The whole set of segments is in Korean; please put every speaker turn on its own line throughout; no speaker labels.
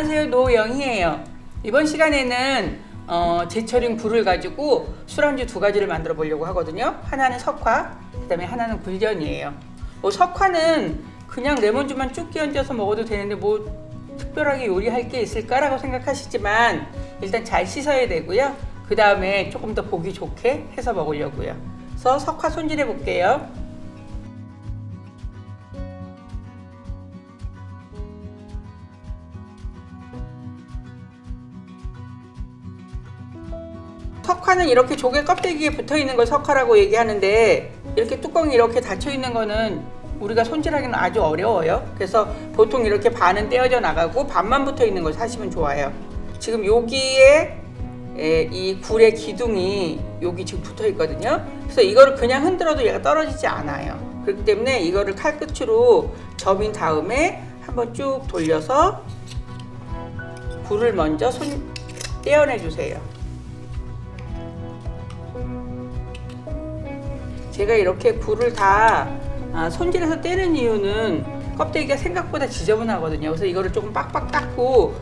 안녕하세요, 노영희예요. 이번 시간에는 제철인 굴을 가지고 술안주 두 가지를 만들어 보려고 하거든요. 하나는 석화, 그 다음에 하나는 굴전이에요. 석화는 그냥 레몬즙만 쭉 끼얹어서 먹어도 되는데 뭐 특별하게 요리할 게 있을까라고 생각하시지만 일단 잘 씻어야 되고요. 그 다음에 조금 더 보기 좋게 해서 먹으려고요. 그래서 석화 손질해 볼게요. 석화는 이렇게 조개 껍데기에 붙어 있는 걸 석화라고 얘기하는데, 이렇게 뚜껑이 이렇게 닫혀 있는 거는 우리가 손질하기는 아주 어려워요. 그래서 보통 이렇게 반은 떼어져 나가고 반만 붙어 있는 걸 사시면 좋아요. 지금 여기에 이 굴의 기둥이 여기 지금 붙어 있거든요. 그래서 이거를 그냥 흔들어도 얘가 떨어지지 않아요. 그렇기 때문에 이거를 칼끝으로 접인 다음에 한번 쭉 돌려서 굴을 먼저 떼어내 주세요. 제가 이렇게 굴을 다 손질해서 떼는 이유는 껍데기가 생각보다 지저분하거든요. 그래서 이거를 조금 빡빡 닦고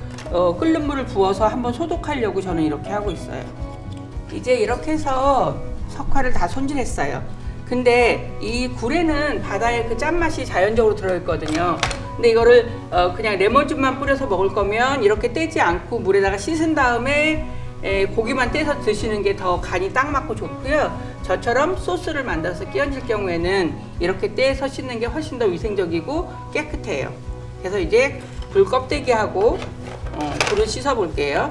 끓는 물을 부어서 한번 소독하려고 저는 이렇게 하고 있어요. 이제 이렇게 해서 석화를 다 손질했어요. 근데 이 굴에는 바다의 그 짠맛이 자연적으로 들어있거든요. 근데 이거를 그냥 레몬즙만 뿌려서 먹을 거면 이렇게 떼지 않고 물에다가 씻은 다음에 고기만 떼서 드시는 게 더 간이 딱 맞고 좋고요. 저처럼 소스를 만들어서 끼얹을 경우에는 이렇게 떼서 씻는 게 훨씬 더 위생적이고 깨끗해요. 그래서 이제 굴 껍데기하고 굴을 씻어 볼게요.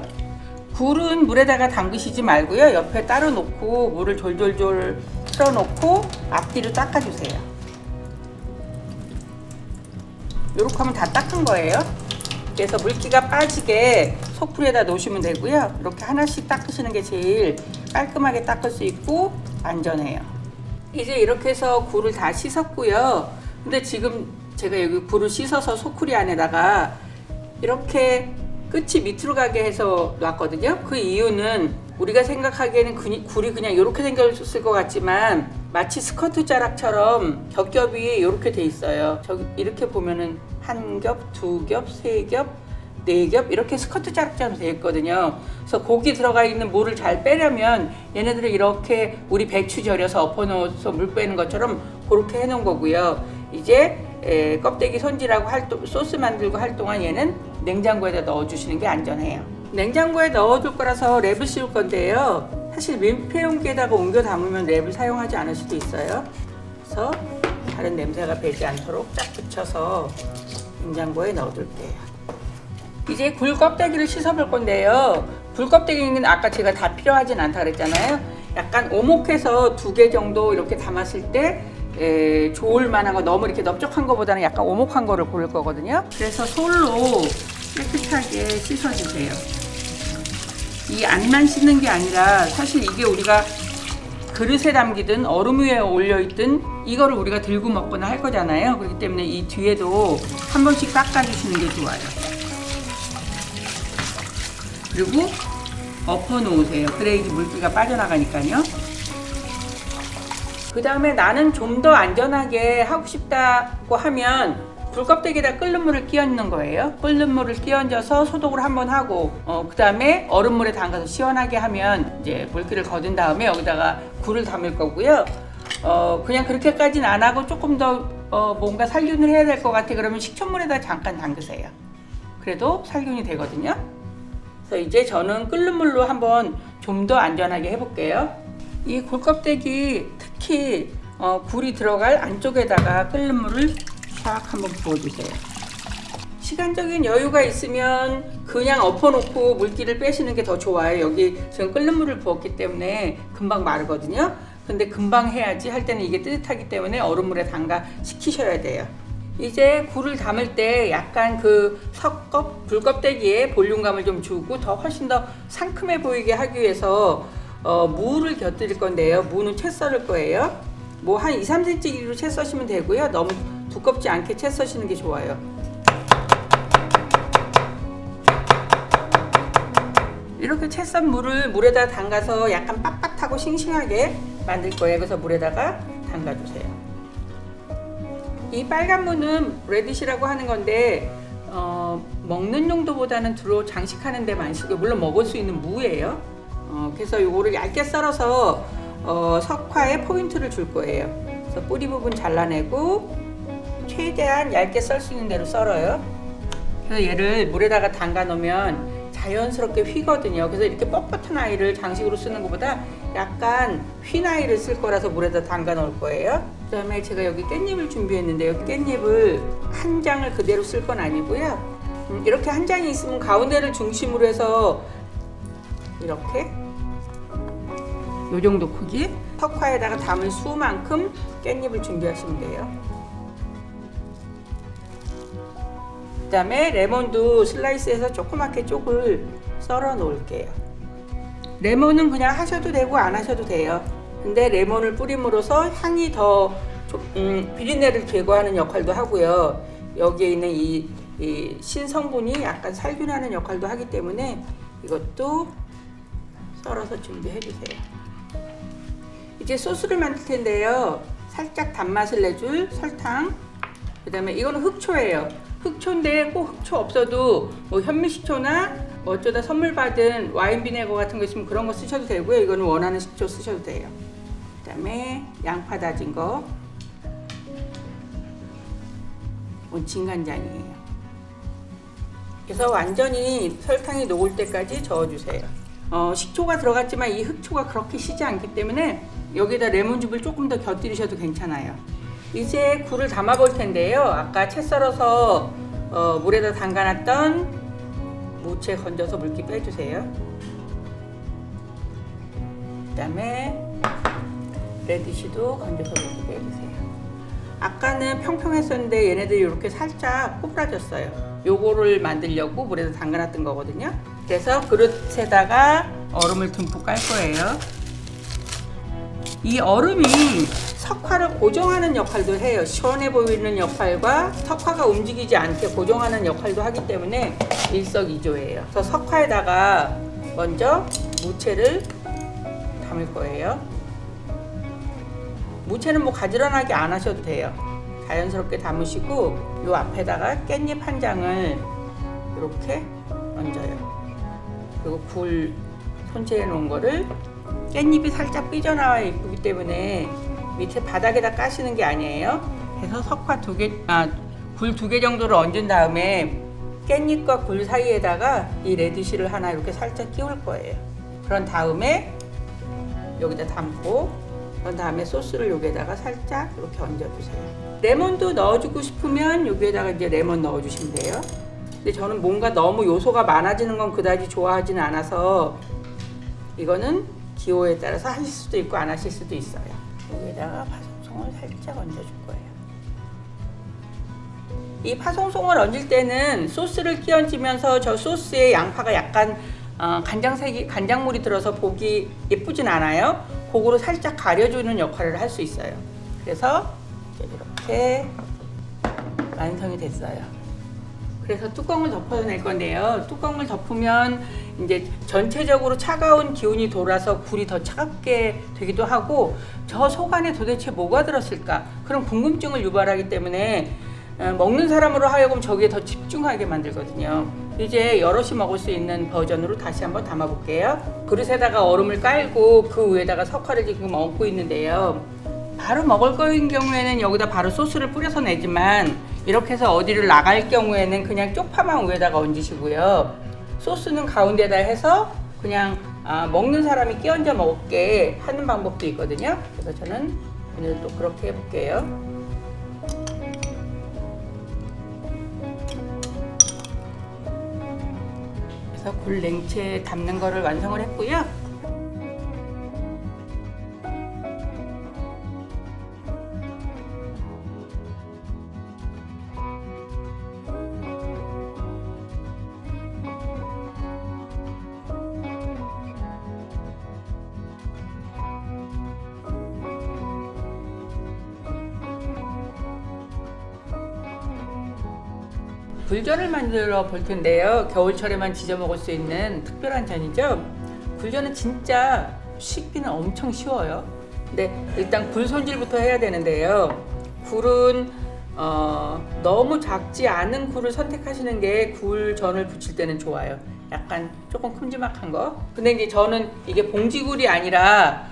굴은 물에다가 담그시지 말고요. 옆에 따로 놓고 물을 졸졸졸 틀어 놓고 앞뒤로 닦아주세요. 이렇게 하면 다 닦은 거예요. 그래서 물기가 빠지게 속풀에다 놓으시면 되고요. 이렇게 하나씩 닦으시는 게 제일 깔끔하게 닦을 수 있고 안전해요. 이제 이렇게 해서 굴을 다 씻었고요. 근데 지금 제가 여기 굴을 씻어서 소쿠리 안에다가 이렇게 끝이 밑으로 가게 해서 놨거든요. 그 이유는 우리가 생각하기에는 굴이 그냥 이렇게 생겼을 것 같지만 마치 스커트 자락처럼 겹겹이 이렇게 돼 있어요. 저기 이렇게 보면은 한 겹, 두 겹, 세 겹, 네 겹 이렇게 스커트 자락처럼 되어 있거든요. 그래서 고기 들어가 있는 물을 잘 빼려면 얘네들을 이렇게 우리 배추 절여서 엎어놓아서 물 빼는 것처럼 그렇게 해놓은 거고요. 이제 껍데기 손질하고 소스 만들고 할 동안 얘는 냉장고에다 넣어주시는 게 안전해요. 냉장고에 넣어둘 거라서 랩을 씌울 건데요. 사실 밀폐용기에다가 옮겨 담으면 랩을 사용하지 않을 수도 있어요. 그래서 다른 냄새가 배지 않도록 쫙 붙여서 냉장고에 넣어둘게요. 이제 굴 껍데기를 씻어볼 건데요. 굴 껍데기는 아까 제가 다 필요하진 않다 그랬잖아요. 약간 오목해서 2개 정도 이렇게 담았을 때 좋을 만한 거, 너무 이렇게 넓적한 거보다는 약간 오목한 거를 고를 거거든요. 그래서 솔로 깨끗하게 씻어주세요. 이 안만 씻는 게 아니라 사실 이게 우리가 그릇에 담기든 얼음 위에 올려있든 이거를 우리가 들고 먹거나 할 거잖아요. 그렇기 때문에 이 뒤에도 한 번씩 닦아주시는 게 좋아요. 그리고 엎어 놓으세요. 그래야 물기가 빠져나가니까요. 그 다음에 나는 좀 더 안전하게 하고 싶다고 하면 굴 껍데기에다 끓는 물을 끼얹는 거예요. 끓는 물을 끼얹어서 소독을 한번 하고 그 다음에 얼음물에 담가서 시원하게 하면 이제 물기를 거둔 다음에 여기다가 굴을 담을 거고요. 그냥 그렇게까지는 안 하고 조금 더 뭔가 살균을 해야 될 것 같아 그러면 식초물에다 잠깐 담그세요. 그래도 살균이 되거든요. 그래서 이제 저는 끓는 물로 한번 좀 더 안전하게 해볼게요. 이 굴 껍데기 특히 굴이 들어갈 안쪽에다가 끓는 물을 싹 한번 부어주세요. 시간적인 여유가 있으면 그냥 엎어놓고 물기를 빼시는 게 더 좋아요. 여기 지금 끓는 물을 부었기 때문에 금방 마르거든요. 근데 금방 해야지 할 때는 이게 뜨뜻하기 때문에 얼음물에 담가 식히셔야 돼요. 이제 굴을 담을 때 약간 그 굴 껍데기에 볼륨감을 좀 주고 훨씬 더 상큼해 보이게 하기 위해서 무를 곁들일 건데요. 무는 채 썰을 거예요. 뭐 한 2-3cm 길이로 채 써시면 되고요. 너무 두껍지 않게 채 써시는 게 좋아요. 이렇게 채 썬 물을 물에다 담가서 약간 빳빳하고 싱싱하게 만들 거예요. 그래서 물에다가 담가주세요. 이 빨간 무는 레디시라고 하는 건데 먹는 용도보다는 주로 장식하는 데 많이 쓰고, 물론 먹을 수 있는 무예요. 그래서 요거를 얇게 썰어서 석화에 포인트를 줄 거예요. 그래서 뿌리 부분 잘라내고 최대한 얇게 썰 수 있는 대로 썰어요. 그래서 얘를 물에다가 담가 놓으면 자연스럽게 휘거든요. 그래서 이렇게 뻣뻣한 아이를 장식으로 쓰는 것보다 약간 휜 아이를 쓸 거라서 물에다 담가 놓을 거예요. 그 다음에 제가 여기 깻잎을 준비했는데요. 깻잎을 한 장을 그대로 쓸 건 아니고요. 이렇게 한 장이 있으면 가운데를 중심으로 해서 이렇게 요 정도 크기 석화에다가 담을 수만큼 깻잎을 준비하시면 돼요. 그 다음에 레몬도 슬라이스해서 조그맣게 쪽을 썰어 놓을게요. 레몬은 그냥 하셔도 되고 안 하셔도 돼요. 근데 레몬을 뿌림으로써 향이 더 비린내를 제거하는 역할도 하고요. 여기에 있는 이 신성분이 약간 살균하는 역할도 하기 때문에 이것도 썰어서 준비해 주세요. 이제 소스를 만들 텐데요. 살짝 단맛을 내줄 설탕, 그 다음에 이거는 흑초예요. 흑초인데 꼭 흑초 없어도 뭐 현미식초나 어쩌다 선물 받은 와인 비네거 같은 거 있으면 그런 거 쓰셔도 되고요. 이거는 원하는 식초 쓰셔도 돼요. 그 다음에 양파 다진 거, 진간장이에요. 그래서 완전히 설탕이 녹을 때까지 저어주세요. 식초가 들어갔지만 이 흑초가 그렇게 시지 않기 때문에 여기다 레몬즙을 조금 더 곁들이셔도 괜찮아요. 이제 굴을 담아 볼 텐데요. 아까 채 썰어서 물에다 담가놨던 무채 건져서 물기 빼주세요. 그 다음에 레디쉬도 건져서 물기 빼주세요. 아까는 평평했었는데 얘네들이 이렇게 살짝 꼬부라졌어요. 요거를 만들려고 물에다 담가놨던 거거든요. 그래서 그릇에다가 얼음을 듬뿍 깔 거예요. 이 얼음이 석화를 고정하는 역할도 해요. 시원해 보이는 역할과 석화가 움직이지 않게 고정하는 역할도 하기 때문에 일석이조예요. 그래서 석화에다가 먼저 무채를 담을 거예요. 무채는 뭐 가지런하게 안 하셔도 돼요. 자연스럽게 담으시고 요 앞에다가 깻잎 한 장을 이렇게 얹어요. 그리고 굴 손질해 놓은 거를, 깻잎이 살짝 삐져나와 있기 때문에 밑에 바닥에다 까시는 게 아니에요. 그래서 석화 굴 2개 정도를 얹은 다음에 깻잎과 굴 사이에다가 이 레디쉬를 하나 이렇게 살짝 끼울 거예요. 그런 다음에 여기다 담고, 그런 다음에 소스를 여기에다가 살짝 이렇게 얹어주세요. 레몬도 넣어주고 싶으면 여기에다가 이제 레몬 넣어주시면 돼요. 근데 저는 뭔가 너무 요소가 많아지는 건 그다지 좋아하지는 않아서 이거는 기호에 따라서 하실 수도 있고 안 하실 수도 있어요. 여기에다가 파송송을 살짝 얹어줄 거예요. 이 파송송을 얹을 때는 소스를 끼얹으면서 저 소스에 양파가 약간 간장물이 들어서 보기 예쁘진 않아요. 그거로 살짝 가려주는 역할을 할 수 있어요. 그래서 이렇게 완성이 됐어요. 그래서 뚜껑을 덮어낼 건데요. 뚜껑을 덮으면 이제 전체적으로 차가운 기운이 돌아서 굴이 더 차갑게 되기도 하고, 저 속 안에 도대체 뭐가 들었을까? 그런 궁금증을 유발하기 때문에 먹는 사람으로 하여금 저기에 더 집중하게 만들거든요. 이제 여럿이 먹을 수 있는 버전으로 다시 한번 담아 볼게요. 그릇에다가 얼음을 깔고 그 위에다가 석화를 지금 얹고 있는데요. 바로 먹을 거인 경우에는 여기다 바로 소스를 뿌려서 내지만, 이렇게 해서 어디를 나갈 경우에는 그냥 쪽파만 위에다가 얹으시고요. 소스는 가운데다 해서 그냥 먹는 사람이 끼얹어 먹게 하는 방법도 있거든요. 그래서 저는 오늘 또 그렇게 해볼게요. 그래서 굴 냉채 담는 거를 완성을 했고요. 굴전을 만들어 볼 텐데요. 겨울철에만 지져 먹을 수 있는 특별한 전이죠. 굴전은 진짜 쉽기는 엄청 쉬워요. 근데 일단 굴 손질부터 해야 되는데요. 굴은 너무 작지 않은 굴을 선택하시는 게 굴전을 부칠 때는 좋아요. 약간 조금 큼지막한 거. 근데 이제 저는 이게 봉지굴이 아니라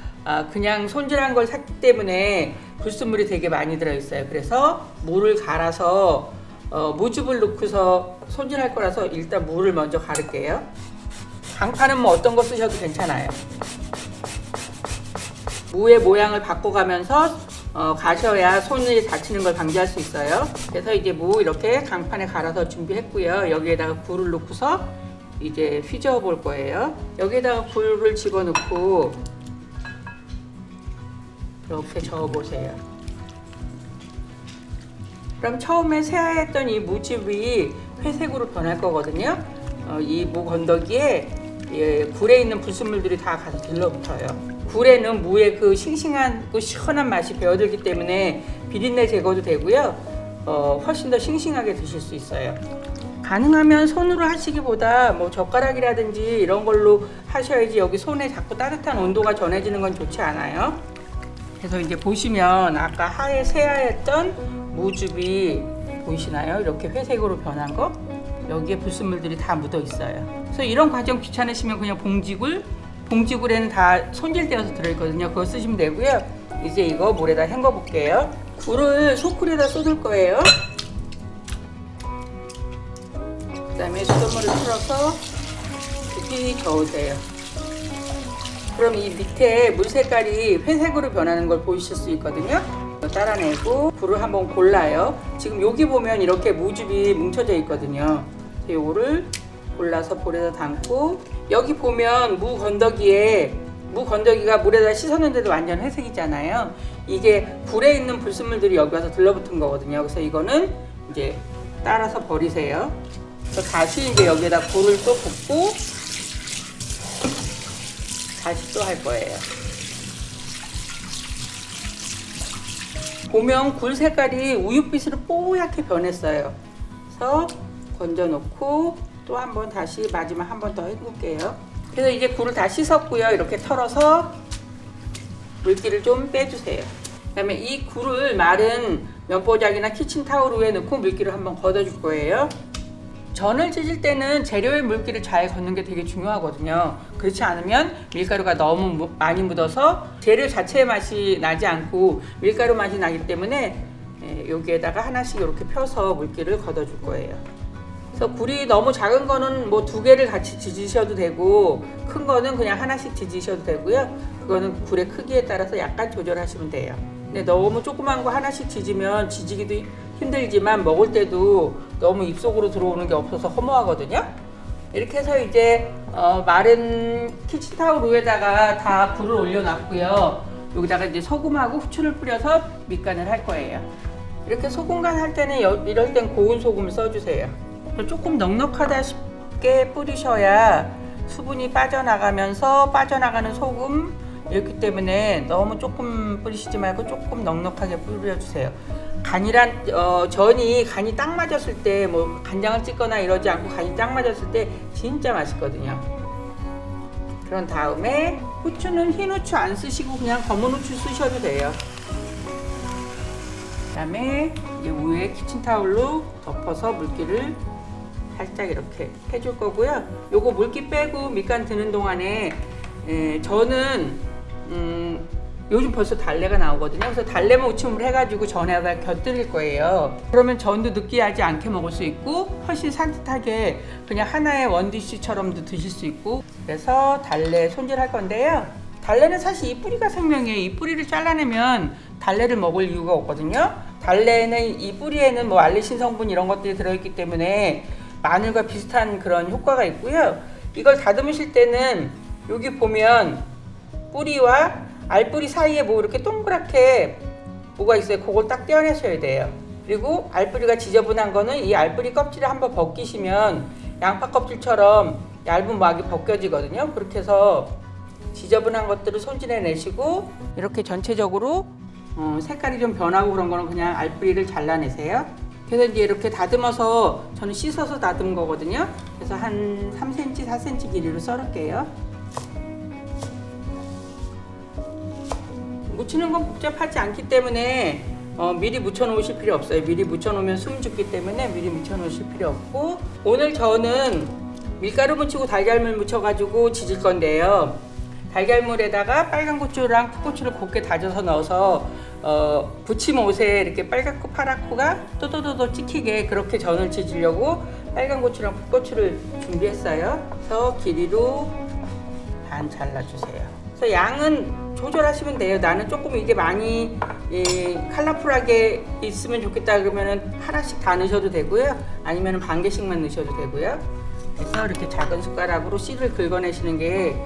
그냥 손질한 걸 샀기 때문에 불순물이 되게 많이 들어있어요. 그래서 물을 갈아서 무즙을 넣고서 손질할 거라서 일단 물을 먼저 갈을게요. 강파는 뭐 어떤 거 쓰셔도 괜찮아요. 무의 모양을 바꿔가면서 가셔야 손이 다치는 걸 방지할 수 있어요. 그래서 이제 무 이렇게 강판에 갈아서 준비했고요. 여기에다가 굴을 넣고서 이제 휘저어 볼 거예요. 여기에다가 굴을 집어넣고 이렇게 저어 보세요. 그럼 처음에 새하였던 이 무즙이 회색으로 변할 거거든요. 이 무 건더기에 굴에 있는 불순물들이 다 가서 들러붙어요. 굴에는 무의 그 싱싱한 시원한 맛이 배어들기 때문에 비린내 제거도 되고요. 훨씬 더 싱싱하게 드실 수 있어요. 가능하면 손으로 하시기보다 뭐 젓가락이라든지 이런 걸로 하셔야지 여기 손에 자꾸 따뜻한 온도가 전해지는 건 좋지 않아요. 그래서 이제 보시면 아까 새하였던 무즙이 보이시나요? 이렇게 회색으로 변한 거. 여기에 불순물들이 다 묻어 있어요. 그래서 이런 과정 귀찮으시면 그냥 봉지굴에는 다 손질되어서 들어있거든요. 그거 쓰시면 되고요. 이제 이거 물에다 헹궈 볼게요. 굴을 소쿠리에다 쏟을 거예요. 그 다음에 수돗물을 틀어서 깊이 저으세요. 그럼 이 밑에 물 색깔이 회색으로 변하는 걸 보이실 수 있거든요. 따라내고 굴을 한번 골라요. 지금 여기 보면 이렇게 무즙이 뭉쳐져 있거든요. 이거를 골라서 볼에다 담고, 여기 보면 무 건더기가 물에다 씻었는데도 완전 회색이잖아요. 이게 굴에 있는 불순물들이 여기 와서 들러붙은 거거든요. 그래서 이거는 이제 따라서 버리세요. 그래서 다시 이제 여기에다 굴을 또 붓고 다시 또 할 거예요. 보면 굴 색깔이 우윳빛으로 뽀얗게 변했어요. 그래서 건져 놓고 또 한 번 다시 마지막 한 번 더 헹굴게요. 그래서 이제 굴을 다 씻었고요. 이렇게 털어서 물기를 좀 빼주세요. 그 다음에 이 굴을 마른 면보자기나 키친타올 위에 넣고 물기를 한번 걷어줄 거예요. 전을 찢을 때는 재료의 물기를 잘 걷는 게 되게 중요하거든요. 그렇지 않으면 밀가루가 너무 많이 묻어서 재료 자체의 맛이 나지 않고 밀가루 맛이 나기 때문에 여기에다가 하나씩 이렇게 펴서 물기를 걷어줄 거예요. 그래서 굴이 너무 작은 거는 뭐 2개를 같이 지지셔도 되고, 큰 거는 그냥 하나씩 지지셔도 되고요. 그거는 굴의 크기에 따라서 약간 조절하시면 돼요. 근데 너무 조그만 거 하나씩 지지면 지지기도 힘들지만 먹을 때도 너무 입속으로 들어오는 게 없어서 허무하거든요. 이렇게 해서 이제 마른 키친타올 위에다가 다 굴을 올려놨고요. 여기다가 이제 소금하고 후추를 뿌려서 밑간을 할 거예요. 이렇게 소금간 할 때는 이럴 땐 고운 소금을 써주세요. 조금 넉넉하다 싶게 뿌리셔야 수분이 빠져나가면서 빠져나가는 소금, 이렇기 때문에 너무 조금 뿌리시지 말고 조금 넉넉하게 뿌려주세요. 전이 간이 딱 맞았을 때, 뭐 간장을 찍거나 이러지 않고 간이 딱 맞았을 때 진짜 맛있거든요. 그런 다음에 후추는 흰 후추 안 쓰시고 그냥 검은 후추 쓰셔도 돼요. 그 다음에 위에 키친타올로 덮어서 물기를 살짝 이렇게 해줄 거고요. 요거 물기 빼고 밑간 드는 동안에 저는 요즘 벌써 달래가 나오거든요. 그래서 달래 무침을 해가지고 전에다 곁들일 거예요. 그러면 전도 느끼하지 않게 먹을 수 있고 훨씬 산뜻하게 그냥 하나의 원디쉬처럼도 드실 수 있고, 그래서 달래 손질할 건데요. 달래는 사실 이 뿌리가 생명이에요. 이 뿌리를 잘라내면 달래를 먹을 이유가 없거든요. 달래는 이 뿌리에는 뭐 알리신 성분 이런 것들이 들어있기 때문에 마늘과 비슷한 그런 효과가 있고요. 이걸 다듬으실 때는 여기 보면 뿌리와 알뿌리 사이에 뭐 이렇게 동그랗게 뭐가 있어요. 그걸 딱 떼어내셔야 돼요. 그리고 알뿌리가 지저분한 거는 이 알뿌리 껍질을 한번 벗기시면 양파 껍질처럼 얇은 막이 벗겨지거든요. 그렇게 해서 지저분한 것들을 손질해 내시고, 이렇게 전체적으로 색깔이 좀 변하고 그런 거는 그냥 알뿌리를 잘라내세요. 그래서 이제 이렇게 다듬어서, 저는 씻어서 다듬은 거거든요. 그래서 한 3cm, 4cm 길이로 썰을게요. 무치는 건 복잡하지 않기 때문에 미리 묻혀 놓으실 필요 없어요. 미리 묻혀 놓으면 숨 죽기 때문에 미리 묻혀 놓으실 필요 없고, 오늘 저는 밀가루 묻히고 달걀물 묻혀 가지고 지질 건데요. 달걀물에다가 빨간 고추랑 풋고추를 곱게 다져서 넣어서 부침 옷에 이렇게 빨갛고 파랗고가 또또또또 찍히게 그렇게 전을 지지려고 빨간 고추랑 풋고추를 준비했어요. 그래서 길이로 반 잘라주세요. 그래서 양은 조절하시면 돼요. 나는 조금 이게 많이 컬러풀하게 있으면 좋겠다 그러면은 하나씩 다 넣으셔도 되고요. 아니면 반 개씩만 넣으셔도 되고요. 그래서 이렇게 작은 숟가락으로 씨를 긁어내시는 게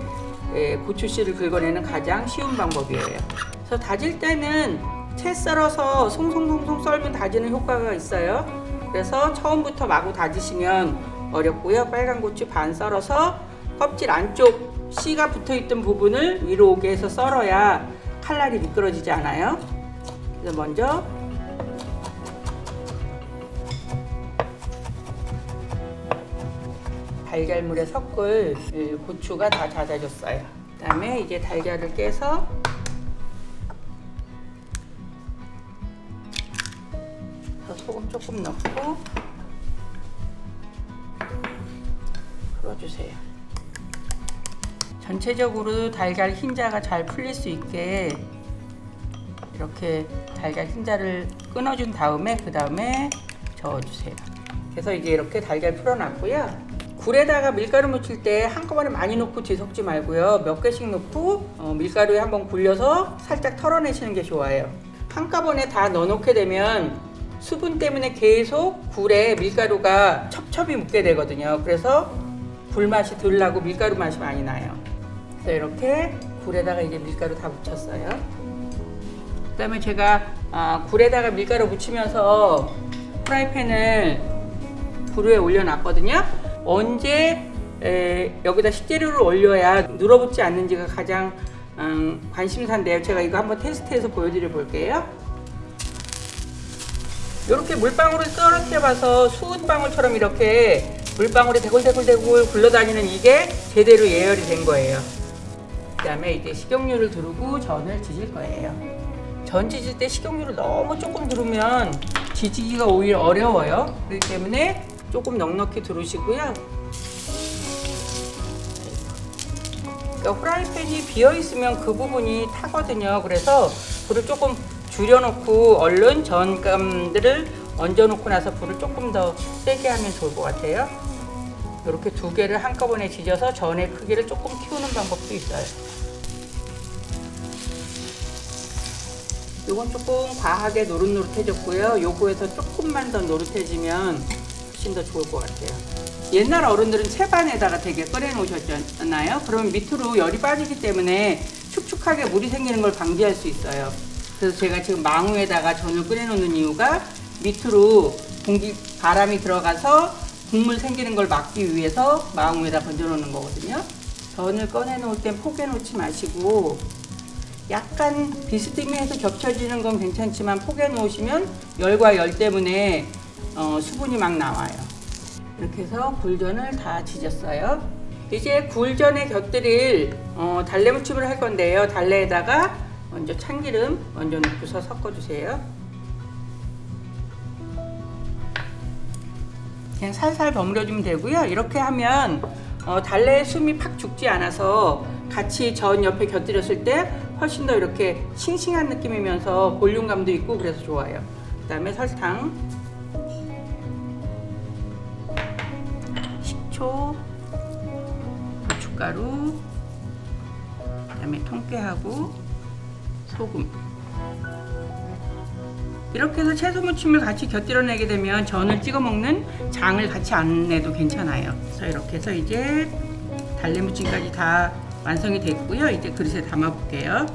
고추 씨를 긁어내는 가장 쉬운 방법이에요. 그래서 다질 때는 채 썰어서 송송송송 썰면 다지는 효과가 있어요. 그래서 처음부터 마구 다지시면 어렵고요. 빨간 고추 반 썰어서 껍질 안쪽 씨가 붙어있던 부분을 위로 오게 해서 썰어야 칼날이 미끄러지지 않아요. 그래서 먼저 달걀물에 섞을 고추가 다 잦아졌어요. 그 다음에 이제 달걀을 깨서 소금 조금 넣고 풀어주세요. 전체적으로 달걀 흰자가 잘 풀릴 수 있게 이렇게 달걀 흰자를 끊어준 다음에 그 다음에 저어주세요. 그래서 이제 이렇게 달걀 풀어놨고요. 굴에다가 밀가루 묻힐 때 한꺼번에 많이 넣고 뒤섞지 말고요. 몇 개씩 넣고 밀가루에 한번 굴려서 살짝 털어내시는 게 좋아요. 한꺼번에 다 넣어놓게 되면 수분 때문에 계속 굴에 밀가루가 첩첩이 묻게 되거든요. 그래서 굴 맛이 덜 나고 밀가루 맛이 많이 나요. 그래서 이렇게 굴에다가 이제 밀가루 다 묻혔어요. 그 다음에 제가 굴에다가 밀가루 묻히면서 프라이팬을 불 위에 올려놨거든요. 언제 여기다 식재료를 올려야 눌어붙지 않는지가 가장 관심사인데요. 제가 이거 한번 테스트해서 보여드려 볼게요. 이렇게 물방울을 떨어뜨려 봐서 수은방울처럼 이렇게 물방울이 대굴대굴대굴 굴러다니는 이게 제대로 예열이 된 거예요. 그 다음에 이제 식용유를 두르고 전을 지질 거예요. 전 지질 때 식용유를 너무 조금 두르면 지지기가 오히려 어려워요. 그렇기 때문에 조금 넉넉히 두르시고요. 그러니까 후라이팬이 비어 있으면 그 부분이 타거든요. 그래서 불을 조금 줄여놓고 얼른 전감들을 얹어놓고 나서 불을 조금 더 세게 하면 좋을 것 같아요. 이렇게 두 개를 한꺼번에 지져서 전의 크기를 조금 키우는 방법도 있어요. 이건 조금 과하게 노릇노릇해졌고요. 요거에서 조금만 더 노릇해지면 훨씬 더 좋을 것 같아요. 옛날 어른들은 채반에다가 되게 끓여 놓으셨잖아요. 그러면 밑으로 열이 빠지기 때문에 축축하게 물이 생기는 걸 방지할 수 있어요. 그래서 제가 지금 망우에다가 전을 끓여 놓는 이유가 밑으로 바람이 들어가서 국물 생기는 걸 막기 위해서 망우에다 건져 놓는 거거든요. 전을 꺼내 놓을 땐 포개 놓지 마시고 약간 비스듬히해서 겹쳐지는 건 괜찮지만 포개 놓으시면 열과 열 때문에 수분이 막 나와요. 이렇게 해서 굴전을 다 지졌어요. 이제 굴전에 곁들일 달래무침을 할 건데요. 달래에다가 먼저 참기름 먼저 넣고서 섞어주세요. 그냥 살살 버무려주면 되고요. 이렇게 하면 달래의 숨이 팍 죽지 않아서 같이 전 옆에 곁들였을 때 훨씬 더 이렇게 싱싱한 느낌이면서 볼륨감도 있고 그래서 좋아요. 그 다음에 설탕, 식초, 고춧가루, 그 다음에 통깨하고 소금. 이렇게 해서 채소 무침을 같이 곁들여내게 되면 전을 찍어 먹는 장을 같이 안 내도 괜찮아요. 자, 이렇게 해서 이제 달래 무침까지 다 완성이 됐고요. 이제 그릇에 담아 볼게요.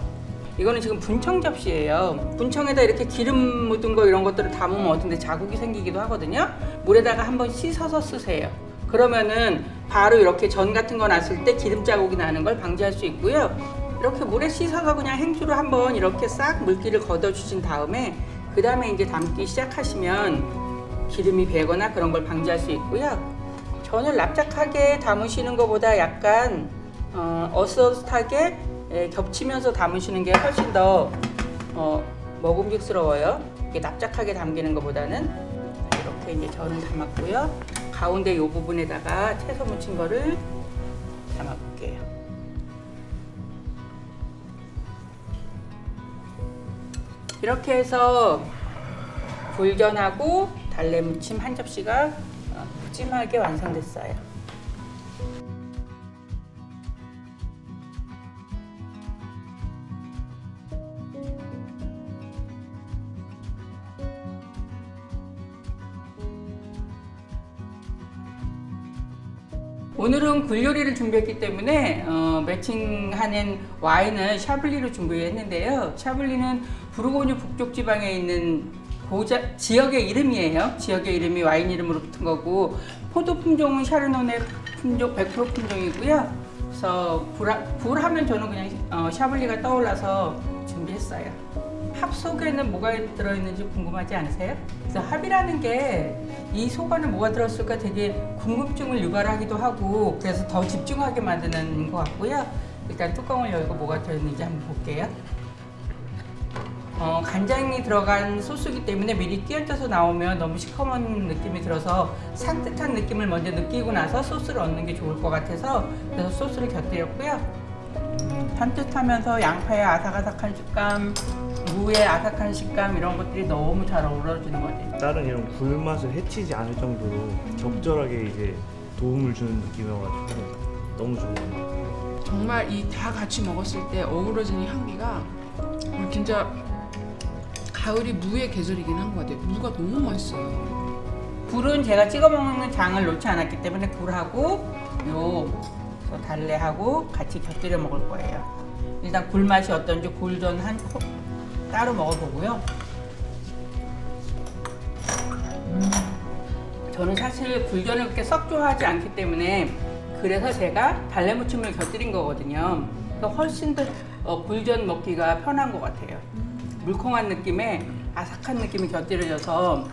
이거는 지금 분청 접시예요. 분청에다 이렇게 기름 묻은 거 이런 것들을 담으면 어떤데 자국이 생기기도 하거든요. 물에다가 한번 씻어서 쓰세요. 그러면은 바로 이렇게 전 같은 거 놨을 때 기름 자국이 나는 걸 방지할 수 있고요. 이렇게 물에 씻어서 그냥 행주로 한번 이렇게 싹 물기를 걷어 주신 다음에 그 다음에 이제 담기 시작하시면 기름이 배거나 그런 걸 방지할 수 있고요. 전을 납작하게 담으시는 것보다 약간 어슷어슷하게 겹치면서 담으시는 게 훨씬 더 먹음직스러워요. 이게 납작하게 담기는 것보다는. 이렇게 이제 저는 담았고요. 가운데 이 부분에다가 채소 무친 거를 담아볼게요. 이렇게 해서 굴전하고 달래 무침 한 접시가 푸짐하게 완성됐어요. 오늘은 굴 요리를 준비했기 때문에 매칭하는 와인을 샤블리로 준비했는데요. 샤블리는 부르고뉴 북쪽 지방에 있는 지역의 이름이에요. 지역의 이름이 와인 이름으로 붙은 거고, 포도 품종은 샤르노네 품종 100% 품종이고요. 그래서 굴 하면 저는 그냥 샤블리가 떠올라서 준비했어요. 합 속에는 뭐가 들어있는지 궁금하지 않으세요? 그래서 합이라는 게 이 속 안에 뭐가 들었을까 되게 궁금증을 유발하기도 하고, 그래서 더 집중하게 만드는 것 같고요. 일단 뚜껑을 열고 뭐가 들어있는지 한번 볼게요. 간장이 들어간 소스이기 때문에 미리 끼얹어서 나오면 너무 시커먼 느낌이 들어서 산뜻한 느낌을 먼저 느끼고 나서 소스를 얻는 게 좋을 것 같아서 그래서 소스를 곁들였고요. 산뜻하면서 양파의 아삭아삭한 식감, 무의 아삭한 식감, 이런 것들이 너무 잘 어우러지는 것 같아요.
다른 이런 굴맛을 해치지 않을 정도로 적절하게 이제 도움을 주는 느낌이어가지고 너무 좋은 것 같아요.
정말 이 다 같이 먹었을 때 어우러지는 향기가 진짜 가을이 무의 계절이긴 한 것 같아요. 무가 너무 맛있어요.
굴은 제가 찍어 먹는 장을 놓지 않았기 때문에 굴하고 요 달래하고 같이 곁들여 먹을 거예요. 일단 굴 맛이 어떤지 굴전 따로 먹어보고요. 저는 사실 굴전을 그렇게 썩 좋아하지 않기 때문에 그래서 제가 달래 무침을 곁들인 거거든요. 그래서 훨씬 더 굴전 먹기가 편한 것 같아요. 물컹한 느낌에 아삭한 느낌이 곁들여져서,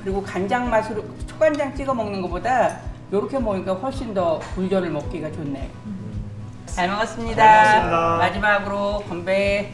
그리고 간장 맛으로 초간장 찍어 먹는 것보다 이렇게 먹으니까 훨씬 더 굴전을 먹기가 좋네요. 잘 먹었습니다.
잘 먹었습니다.
마지막으로 건배.